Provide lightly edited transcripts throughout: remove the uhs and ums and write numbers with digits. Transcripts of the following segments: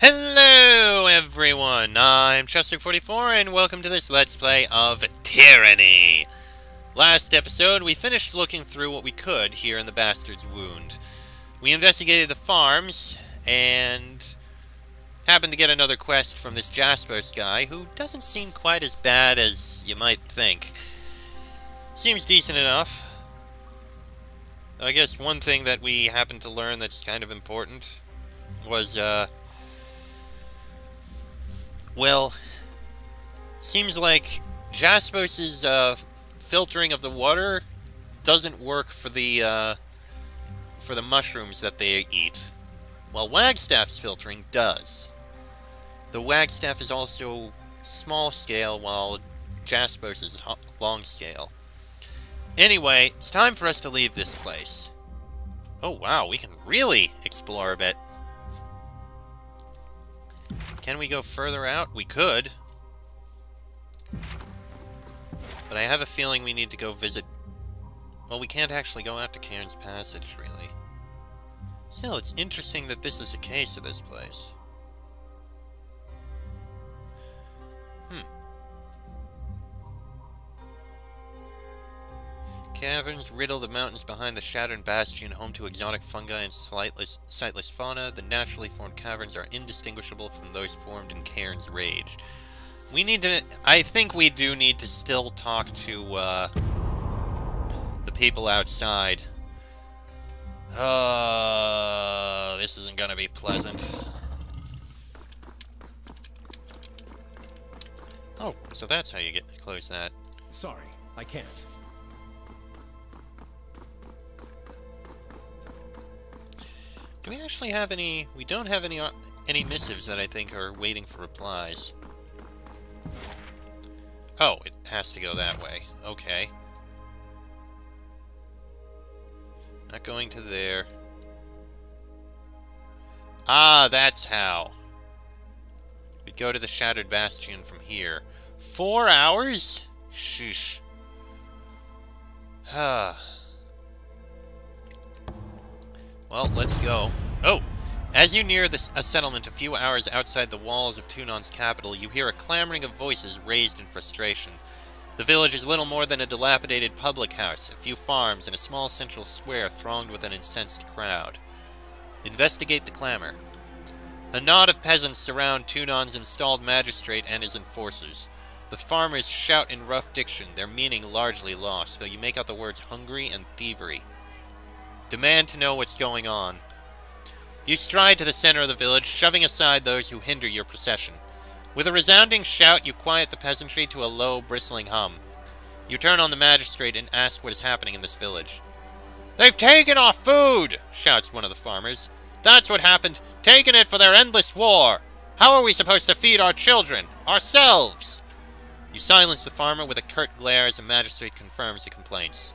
Hello everyone, I'm Chester44 and welcome to this Let's Play of Tyranny. Last episode, we finished looking through what we could here in the Bastard's Wound. We investigated the farms and happened to get another quest from this Jaspers guy who doesn't seem quite as bad as you might think. Seems decent enough. I guess one thing that we happened to learn that's kind of important was, well, seems like Jasper's filtering of the water doesn't work for the mushrooms that they eat, while Wagstaff's filtering does. The Wagstaff is also small scale, while Jasper's is long scale. Anyway, it's time for us to leave this place. Oh wow, we can really explore a bit. Can we go further out? We could. But I have a feeling we need to go visit... Well, we can't actually go out to Cairn's Passage, really. Still, it's interesting that this is the case of this place. Caverns riddle the mountains behind the shattered bastion, home to exotic fungi and sightless fauna. The naturally formed caverns are indistinguishable from those formed in Cairn's Rage. We need to... I think we do need to still talk to, the people outside. This isn't gonna be pleasant. Oh, so that's how you get to close that. Sorry, I can't. Do we actually have any... We don't have any missives that I think are waiting for replies. Oh, it has to go that way. Okay. Not going to there. Ah, that's how. We'd go to the Shattered Bastion from here. 4 hours? Sheesh. Well, let's go. Oh! As you near a settlement a few hours outside the walls of Tunon's capital, you hear a clamoring of voices raised in frustration. The village is little more than a dilapidated public house, a few farms, and a small central square thronged with an incensed crowd. Investigate the clamor. A knot of peasants surround Tunon's installed magistrate and his enforcers. The farmers shout in rough diction, their meaning largely lost, though you make out the words hungry and thievery. Demand to know what's going on. You stride to the center of the village, shoving aside those who hinder your procession. With a resounding shout, you quiet the peasantry to a low, bristling hum. You turn on the magistrate and ask what is happening in this village. "They've taken our food!" shouts one of the farmers. "That's what happened! Taken it for their endless war! How are we supposed to feed our children? Ourselves?" You silence the farmer with a curt glare as the magistrate confirms the complaints.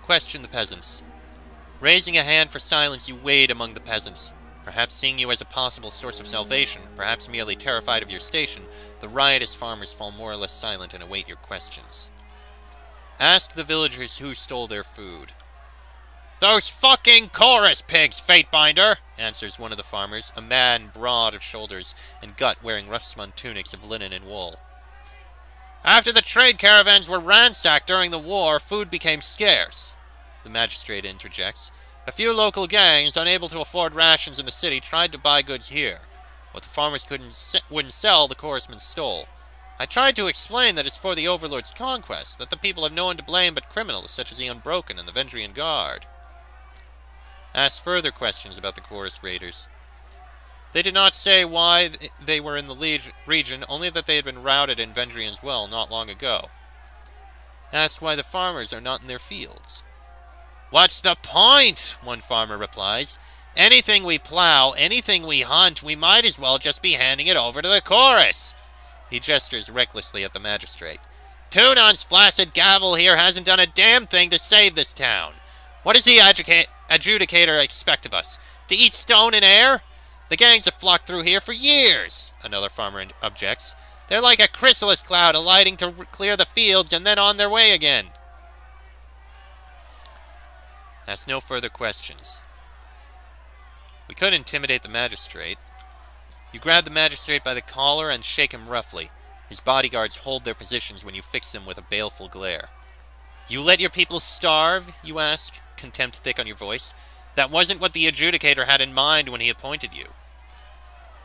Question the peasants. Raising a hand for silence, you wade among the peasants. Perhaps seeing you as a possible source of salvation, perhaps merely terrified of your station, the riotous farmers fall more or less silent and await your questions. Ask the villagers who stole their food. "Those fucking chorus pigs, Fatebinder!" answers one of the farmers, a man broad of shoulders and gut wearing rough-spun tunics of linen and wool. "After the trade caravans were ransacked during the war, food became scarce," the magistrate interjects. "A few local gangs, unable to afford rations in the city, tried to buy goods here. What the farmers wouldn't sell, the chorusmen stole. I tried to explain that it's for the Overlord's conquest, that the people have no one to blame but criminals such as the Unbroken and the Vendrian Guard." Ask further questions about the chorus raiders. They did not say why they were in the region, only that they had been routed in Vendrian's Well not long ago. Asked why the farmers are not in their fields. "What's the point?" one farmer replies. "Anything we plow, anything we hunt, we might as well just be handing it over to the chorus." He gestures recklessly at the magistrate. "Tunon's flaccid gavel here hasn't done a damn thing to save this town. What does the adjudicator expect of us? To eat stone and air? The gangs have flocked through here for years," another farmer objects. "They're like a chrysalis cloud alighting to clear the fields and then on their way again." Ask no further questions. We could intimidate the magistrate. You grab the magistrate by the collar and shake him roughly. His bodyguards hold their positions when you fix them with a baleful glare. You let your people starve, you ask, contempt thick on your voice. That wasn't what the adjudicator had in mind when he appointed you.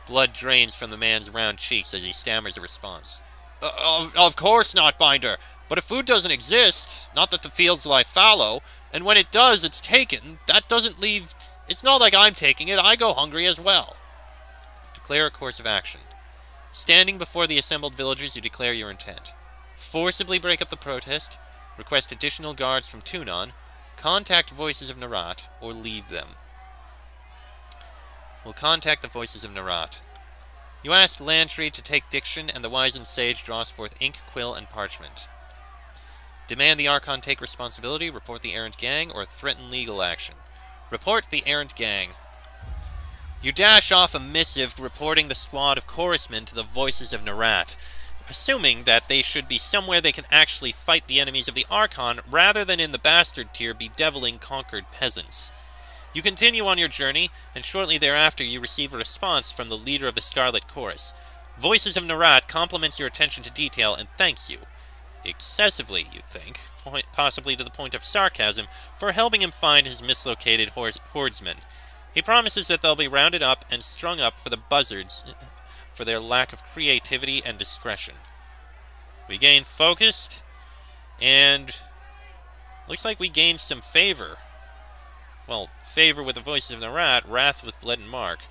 Blood drains from the man's round cheeks as he stammers a response. Of course not, Binder. But if food doesn't exist, not that the fields lie fallow, and when it does, it's taken, that doesn't leave... It's not like I'm taking it, I go hungry as well. Declare a course of action. Standing before the assembled villagers, you declare your intent. Forcibly break up the protest, request additional guards from Tunon, contact Voices of Narat, or leave them. We'll contact the Voices of Narat. You ask Lantry to take diction, and the wizened sage draws forth ink, quill, and parchment. Demand the Archon take responsibility, report the errant gang, or threaten legal action. Report the errant gang. You dash off a missive reporting the squad of chorusmen to the Voices of Narat, assuming that they should be somewhere they can actually fight the enemies of the Archon, rather than in the bastard tier bedeviling conquered peasants. You continue on your journey, and shortly thereafter you receive a response from the leader of the Starlit Chorus. Voices of Narat compliments your attention to detail and thanks you. Excessively, you think, possibly to the point of sarcasm, for helping him find his mislocated hordsmen. He promises that they'll be rounded up and strung up for the buzzards for their lack of creativity and discretion. We gain focused, and looks like we gained some favor. Well, favor with the Voices of Narat, wrath with Blenmark.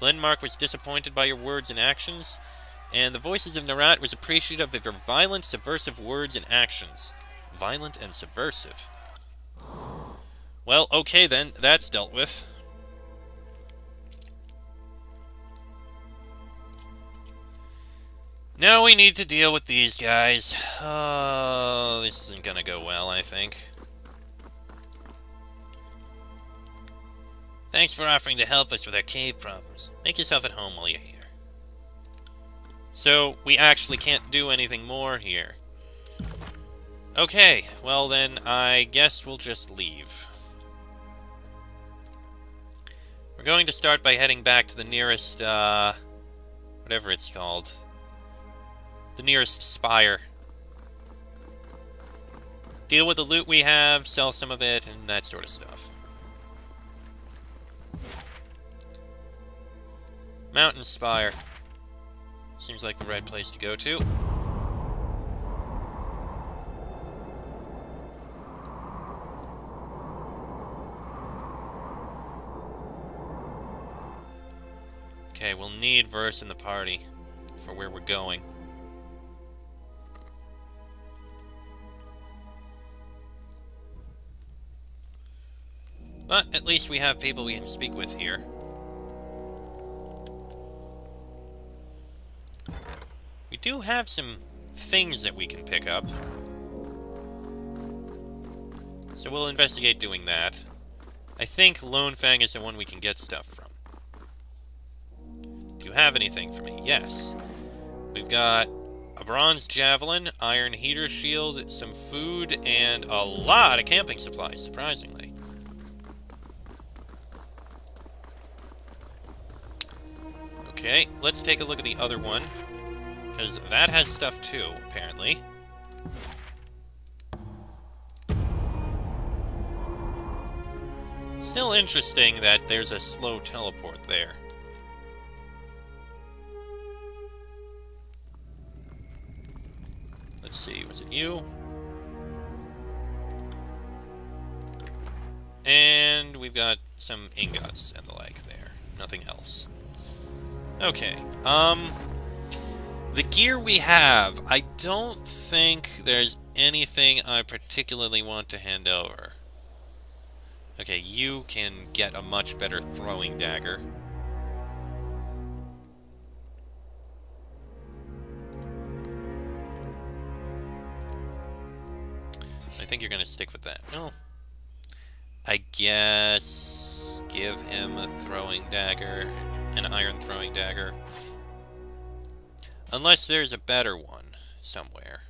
Blenmark was disappointed by your words and actions, and the Voices of Narat was appreciative of your violent, subversive words and actions. Violent and subversive. Well, okay then, that's dealt with. Now we need to deal with these guys. Oh, this isn't gonna go well, I think. Thanks for offering to help us with our cave problems. Make yourself at home while you're here. So, we actually can't do anything more here. Okay, well then, I guess we'll just leave. We're going to start by heading back to the nearest, whatever it's called. The nearest spire. Deal with the loot we have, sell some of it, and that sort of stuff. Mountain Spire. Seems like the right place to go to. Okay, we'll need Verse in the party for where we're going. But at least we have people we can speak with here. We do have some things that we can pick up. So we'll investigate doing that. I think Lone Fang is the one we can get stuff from. Do you have anything for me? Yes. We've got a bronze javelin, iron heater shield, some food, and a lot of camping supplies, surprisingly. Okay, let's take a look at the other one. Because that has stuff too, apparently. Still interesting that there's a slow teleport there. Let's see, was it you? And we've got some ingots and the like there. Nothing else. Okay, the gear we have, I don't think there's anything I particularly want to hand over. Okay, you can get a much better throwing dagger. I think you're gonna stick with that. Oh. I guess give him a throwing dagger, an iron throwing dagger. Unless there's a better one somewhere.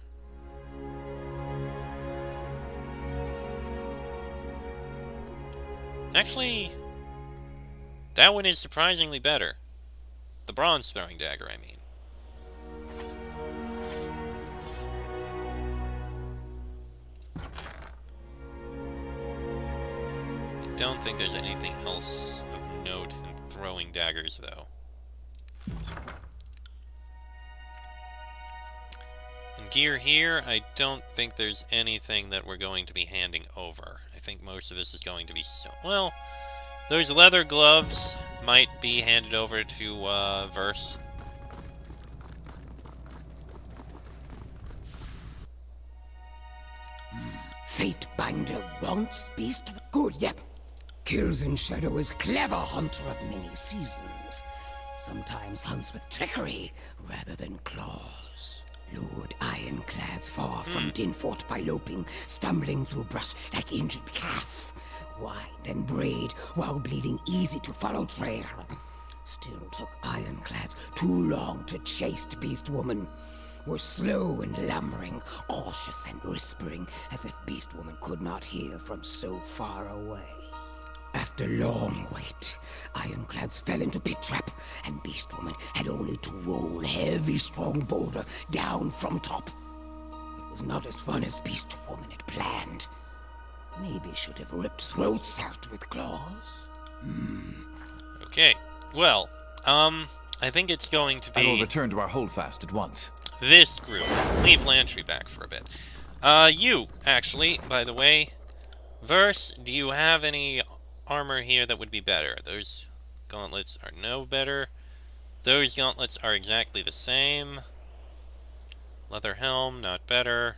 Actually, That one is surprisingly better. The bronze throwing dagger, I mean. I don't think there's anything else of note in throwing daggers, though. In gear here, I don't think there's anything that we're going to be handing over. I think most of this is going to be well, those leather gloves might be handed over to, Verse. Fatebinder wants beast good, yep. Kills in shadow is clever hunter of many seasons. Sometimes hunts with trickery rather than claws. Lord Ironclad's far from Dinfort by loping, stumbling through brush like injured calf. Wind and braid while bleeding easy to follow trail. Still took Ironclads too long to chase Beast Woman. Were slow and lumbering, cautious and whispering, as if Beast Woman could not hear from so far away. After long wait, Ironclads fell into pit trap, and Beast Woman had only to roll heavy strong boulder down from top. It was not as fun as Beast Woman had planned. Maybe should have ripped throats out with claws. Okay, well, I think it's going to be... I will return to our holdfast at once. This group. Leave Lantry back for a bit. You, actually, by the way. Verse, do you have any armor here that would be better? Those gauntlets are no better. Those gauntlets are exactly the same. Leather helm, not better.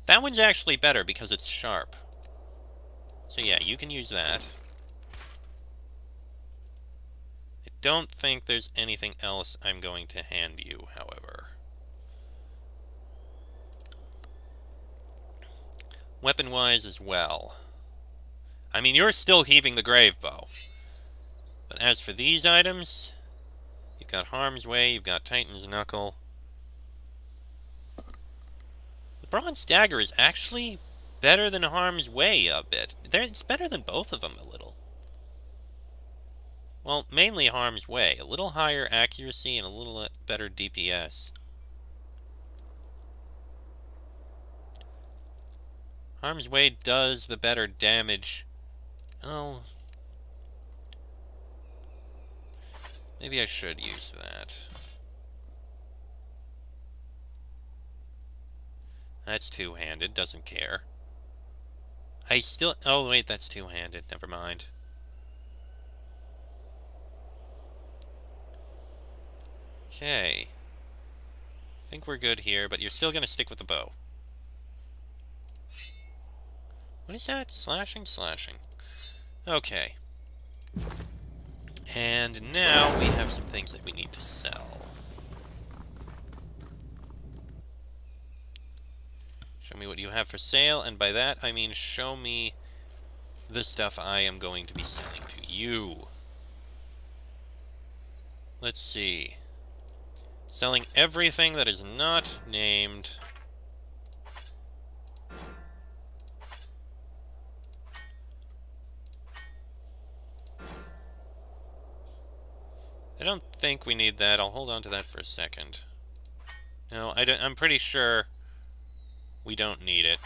That one's actually better because it's sharp. So yeah, you can use that. I don't think there's anything else I'm going to hand you, however. Weapon-wise as well. I mean, you're still keeping the Grave Bow. But as for these items, you've got Harm's Way, you've got Titan's Knuckle. The Bronze Dagger is actually better than Harm's Way a bit. It's better than both of them a little. Well, mainly Harm's Way. A little higher accuracy and a little better DPS. Harm's Way does the better damage. Oh. Maybe I should use that. That's two-handed, doesn't care. I still... Oh, wait, that's two-handed. Never mind. Okay. I think we're good here, but you're still gonna stick with the bow. What is that? Slashing? Slashing. Okay. And now we have some things that we need to sell. Show me what you have for sale, and by that I mean show me the stuff I am going to be selling to you. Let's see. Selling everything that is not named... I don't think we need that. I'll hold on to that for a second. No, I'm pretty sure we don't need it.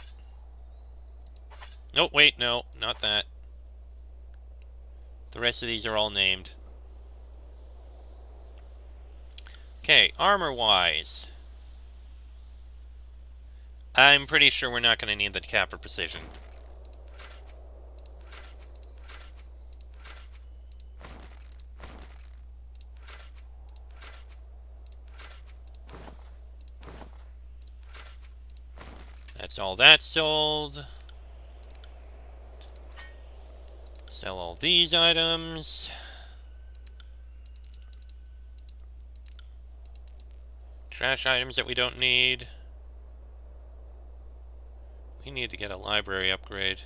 Nope, wait, no, not that. The rest of these are all named. Okay, armor-wise. I'm pretty sure we're not going to need the cap for precision. That's all that's sold. Sell all these items. Trash items that we don't need. We need to get a library upgrade.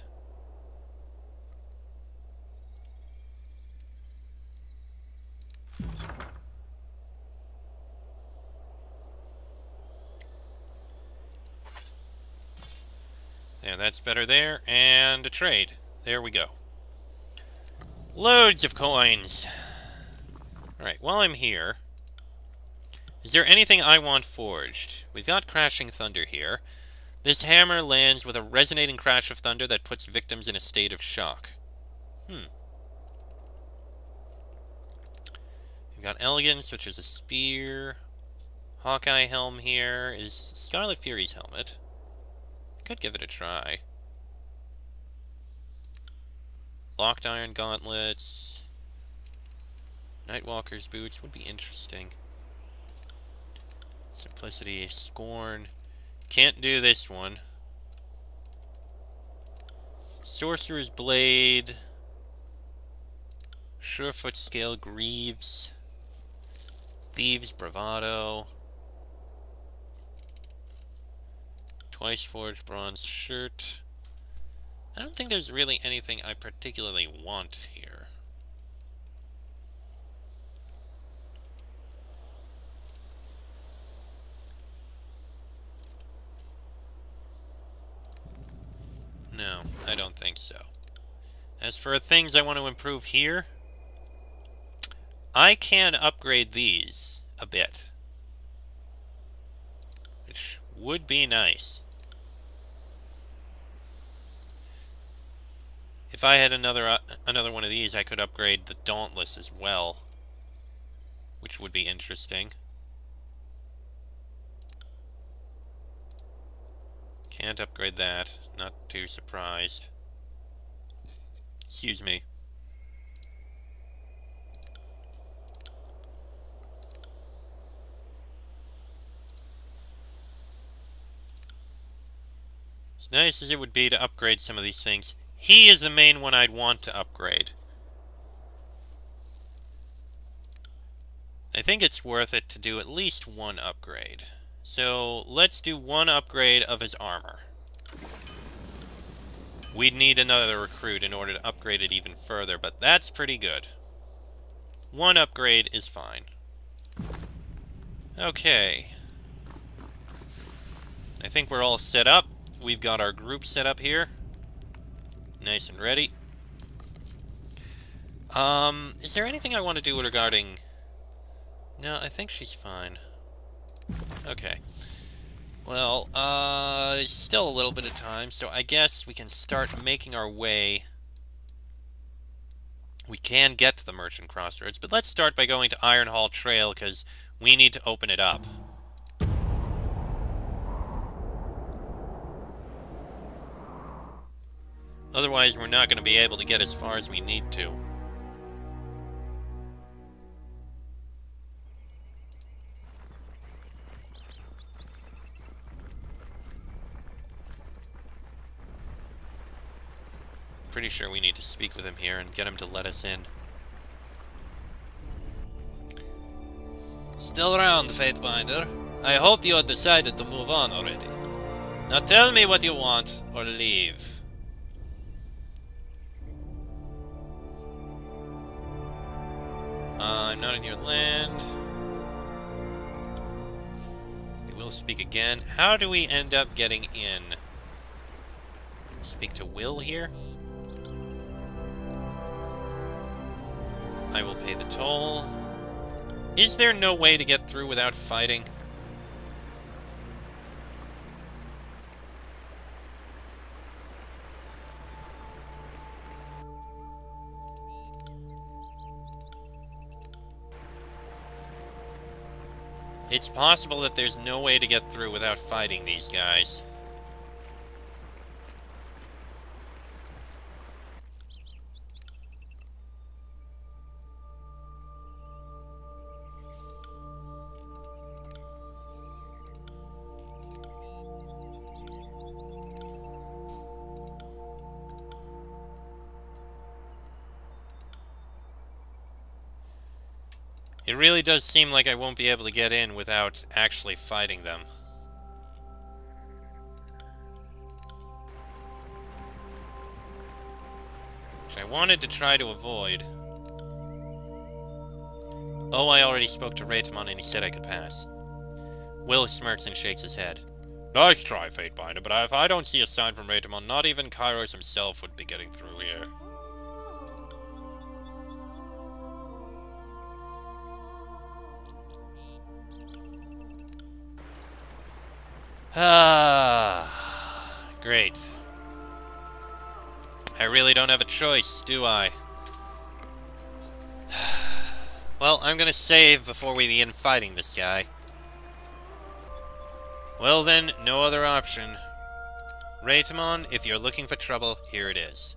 Yeah, that's better there. And a trade. There we go. Loads of coins! Alright, while I'm here, is there anything I want forged? We've got Crashing Thunder here. This hammer lands with a resonating crash of thunder that puts victims in a state of shock. We've got Elegance, which is a spear. Hawkeye helm here is Scarlet Fury's helmet. Could give it a try. Locked iron gauntlets. Nightwalker's boots would be interesting. Simplicity, scorn. Can't do this one. Sorcerer's blade. Surefoot scale greaves. Thieves bravado. Twice forged bronze shirt. I don't think there's really anything I particularly want here. No, I don't think so. As for things I want to improve here, I can upgrade these a bit, which would be nice. If I had another one of these, I could upgrade the Dauntless as well, which would be interesting. Can't upgrade that. Not too surprised. Excuse me. As nice as it would be to upgrade some of these things, he is the main one I'd want to upgrade. I think it's worth it to do at least one upgrade. So, let's do one upgrade of his armor. We'd need another recruit in order to upgrade it even further, but that's pretty good. One upgrade is fine. Okay. I think we're all set up. We've got our group set up here. Nice and ready. Is there anything I want to do regarding... No, I think she's fine. Okay. Well, still a little bit of time, so I guess we can start making our way. We can get to the Merchant Crossroads, but let's start by going to Ironhall Trail, because we need to open it up. Otherwise, we're not going to be able to get as far as we need to. Pretty sure we need to speak with him here and get him to let us in. Still around, Fatebinder. I hope you have decided to move on already. Now tell me what you want, or leave. I'm not in your land. We will speak again. How do we end up getting in? Speak to Will here? I will pay the toll. Is there no way to get through without fighting? It's possible that there's no way to get through without fighting these guys. It really does seem like I won't be able to get in without actually fighting them. Which I wanted to try to avoid. Oh, I already spoke to Raytamon and he said I could pass. Will smirks and shakes his head. Nice try, Fatebinder, but if I don't see a sign from Raytamon, not even Kairos himself would be getting through here. Ah, great. I really don't have a choice, do I? Well, I'm gonna save before we begin fighting this guy. Well then, no other option. Raytamon, if you're looking for trouble, here it is.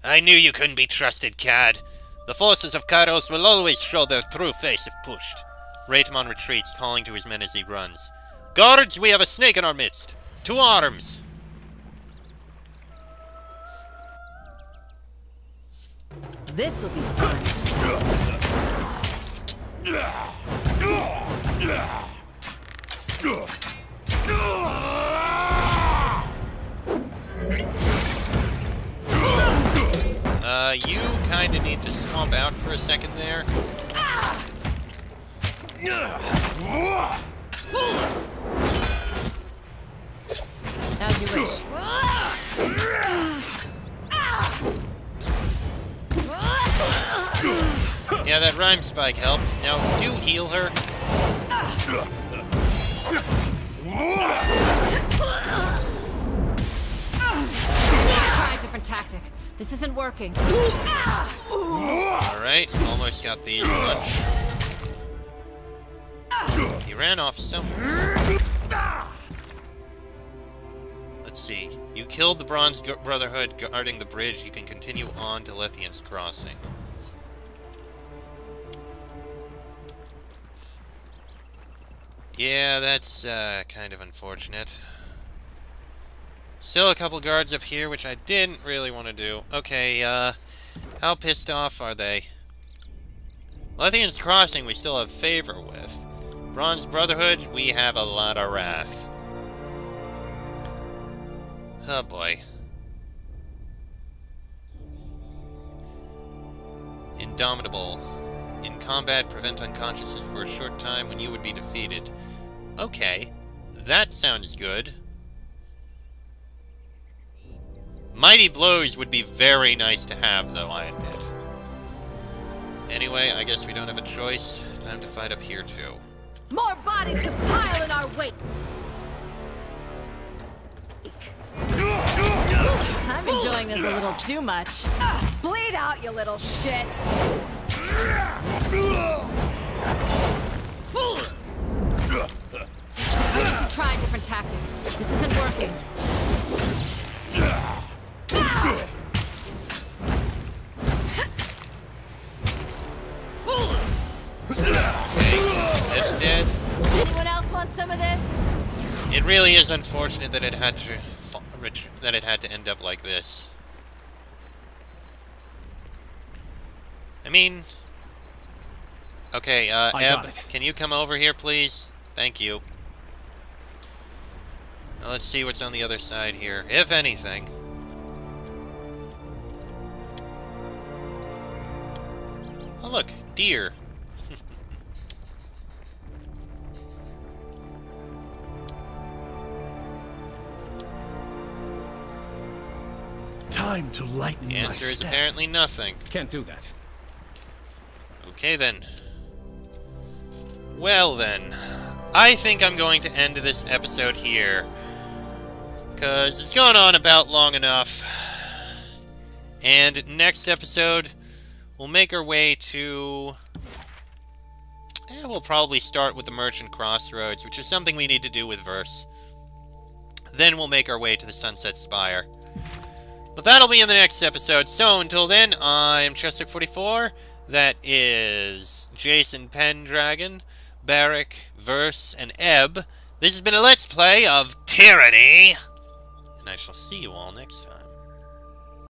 I knew you couldn't be trusted, Cad. The forces of Kairos will always show their true face if pushed. Raytamon retreats, calling to his men as he runs. Guards, we have a snake in our midst! To arms! This'll be fun. You kinda need to swamp out for a second there. As you wish. Yeah, that rhyme spike helped. Now, do heal her. Try a different tactic. This isn't working. Alright, almost got these bunch. He ran off somewhere. Let's see. You killed the Bronze Brotherhood guarding the bridge. You can continue on to Lethian's Crossing. Yeah, that's kind of unfortunate. Still a couple guards up here, which I didn't really want to do. Okay, how pissed off are they? Lethian's Crossing we still have favor with. Bronze Brotherhood, we have a lot of wrath. Oh boy. Indomitable. In combat, prevent unconsciousness for a short time when you would be defeated. Okay, that sounds good. Mighty Blows would be very nice to have, though, I admit. Anyway, I guess we don't have a choice. Time to fight up here, too. More bodies to pile in our wake. I'm enjoying this a little too much. Bleed out, you little shit. We need to try a different tactic. This isn't working. That's dead. Anyone else want some of this? It really is unfortunate that it had to end up like this. I mean, okay, Eb, can you come over here, please? Thank you. Now let's see what's on the other side here, if anything. Oh, look, deer. Time to lighten The my answer is step. apparently nothing. Can't do that. Okay then. Well then, I think I'm going to end this episode here, because it's gone on about long enough. And next episode, we'll make our way to... we'll probably start with the Merchant Crossroads, which is something we need to do with Verse. Then we'll make our way to the Sunset Spire. But that'll be in the next episode, so until then, I'm Chester44, that is Jason Pendragon, Barrick, Verse, and Eb. This has been a Let's Play of Tyranny, and I shall see you all next time.